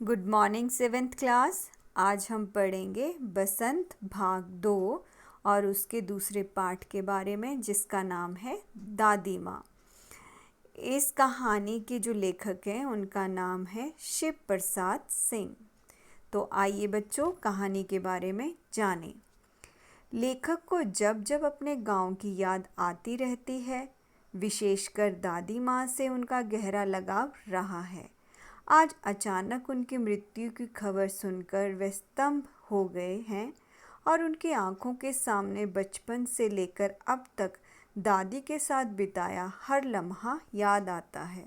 Good morning seventh class. आज हम पढ़ेंगे बसंत भाग 2 और उसके दूसरे पार्ट के बारे में, जिसका नाम है दादी माँ। इस कहानी के जो लेखक हैं उनका नाम है शिव प्रसाद सिंह। तो आइए बच्चों, कहानी के बारे में जानें। लेखक को जब जब अपने गांव की याद आती रहती है, विशेषकर दादी माँ से उनका गहरा लगाव रहा है। आज अचानक उनकी मृत्यु की खबर सुनकर वे स्तंभ हो गए हैं और उनकी आंखों के सामने बचपन से लेकर अब तक दादी के साथ बिताया हर लम्हा याद आता है।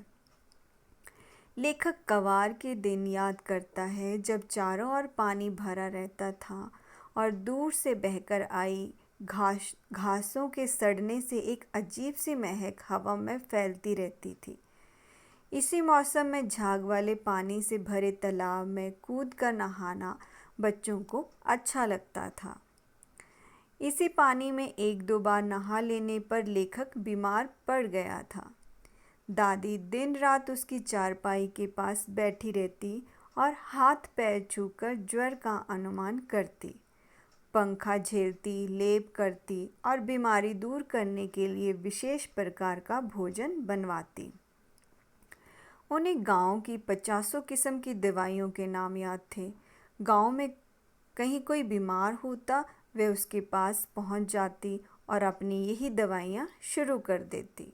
लेखक कवार के दिन याद करता है जब चारों ओर पानी भरा रहता था और दूर से बहकर आई घासों के सड़ने से एक अजीब सी महक हवा में फैलती रहती थी। इसी मौसम में झाग वाले पानी से भरे तालाब में कूद कर नहाना बच्चों को अच्छा लगता था। इसी पानी में एक दो बार नहा लेने पर लेखक बीमार पड़ गया था। दादी दिन रात उसकी चारपाई के पास बैठी रहती और हाथ पैर छूकर ज्वर का अनुमान करती, पंखा झेलती, लेप करती और बीमारी दूर करने के लिए विशेष प्रकार का भोजन बनवाती। उन्हें गांव की 50 किस्म की दवाइयों के नाम याद थे। गांव में कहीं कोई बीमार होता, वे उसके पास पहुंच जाती और अपनी यही दवाइयां शुरू कर देती।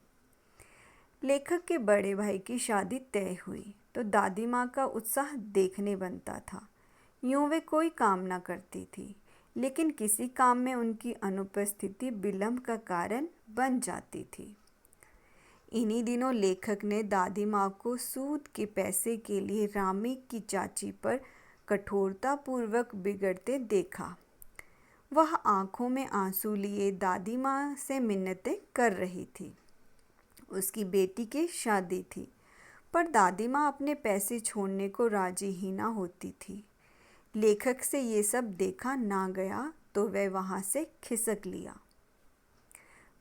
लेखक के बड़े भाई की शादी तय हुई तो दादी माँ का उत्साह देखने बनता था। यूं वे कोई काम न करती थी, लेकिन किसी काम में उनकी अनुपस्थिति विलंब का कारण बन जाती थी। इन्हीं दिनों लेखक ने दादी माँ को सूद के पैसे के लिए रामी की चाची पर कठोरतापूर्वक बिगड़ते देखा। वह आंखों में आंसू लिए दादी माँ से मिन्नतें कर रही थी। उसकी बेटी की शादी थी, पर दादी माँ अपने पैसे छोड़ने को राजी ही ना होती थी। लेखक से ये सब देखा ना गया तो वह वहाँ से खिसक लिया।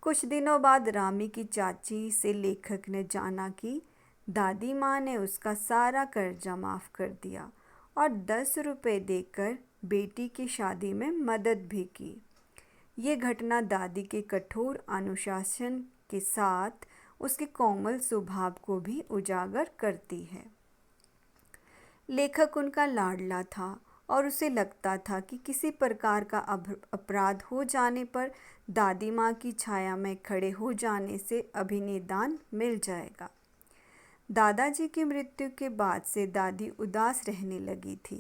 कुछ दिनों बाद रामी की चाची से लेखक ने जाना कि दादी माँ ने उसका सारा कर्जा माफ़ कर दिया और 10 रुपये देकर बेटी की शादी में मदद भी की। ये घटना दादी के कठोर अनुशासन के साथ उसके कोमल स्वभाव को भी उजागर करती है। लेखक उनका लाडला था और उसे लगता था कि किसी प्रकार का अपराध हो जाने पर दादी माँ की छाया में खड़े हो जाने से अभिनिदान मिल जाएगा। दादाजी की मृत्यु के बाद से दादी उदास रहने लगी थी।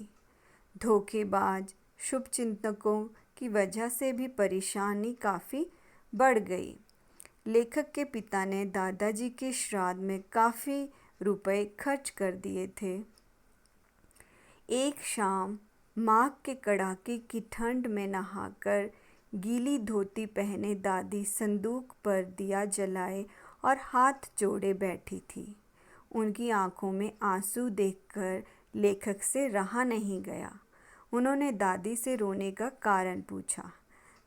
धोखेबाज शुभचिंतकों की वजह से भी परेशानी काफ़ी बढ़ गई। लेखक के पिता ने दादाजी के श्राद्ध में काफ़ी रुपए खर्च कर दिए थे। एक शाम माघ के कड़ाके की ठंड में नहाकर गीली धोती पहने दादी संदूक पर दिया जलाए और हाथ जोड़े बैठी थी। उनकी आंखों में आंसू देखकर लेखक से रहा नहीं गया। उन्होंने दादी से रोने का कारण पूछा।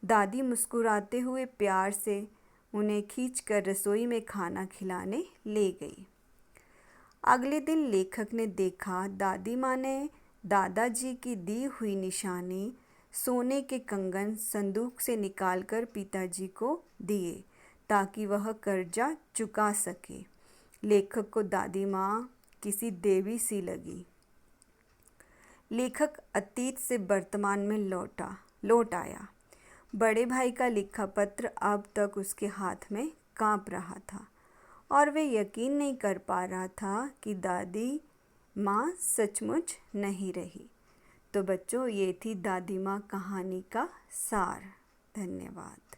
दादी मुस्कुराते हुए प्यार से उन्हें खींचकर रसोई में खाना खिलाने ले गई। अगले दिन लेखक ने देखा दादी माँ ने दादाजी की दी हुई निशानी सोने के कंगन संदूक से निकालकर पिताजी को दिए ताकि वह कर्जा चुका सके। लेखक को दादी माँ किसी देवी सी लगी। लेखक अतीत से वर्तमान में लौट आया। बड़े भाई का लिखा पत्र अब तक उसके हाथ में कांप रहा था और वे यकीन नहीं कर पा रहा था कि दादी माँ सचमुच नहीं रही। तो बच्चों, ये थी दादी माँ कहानी का सार। धन्यवाद।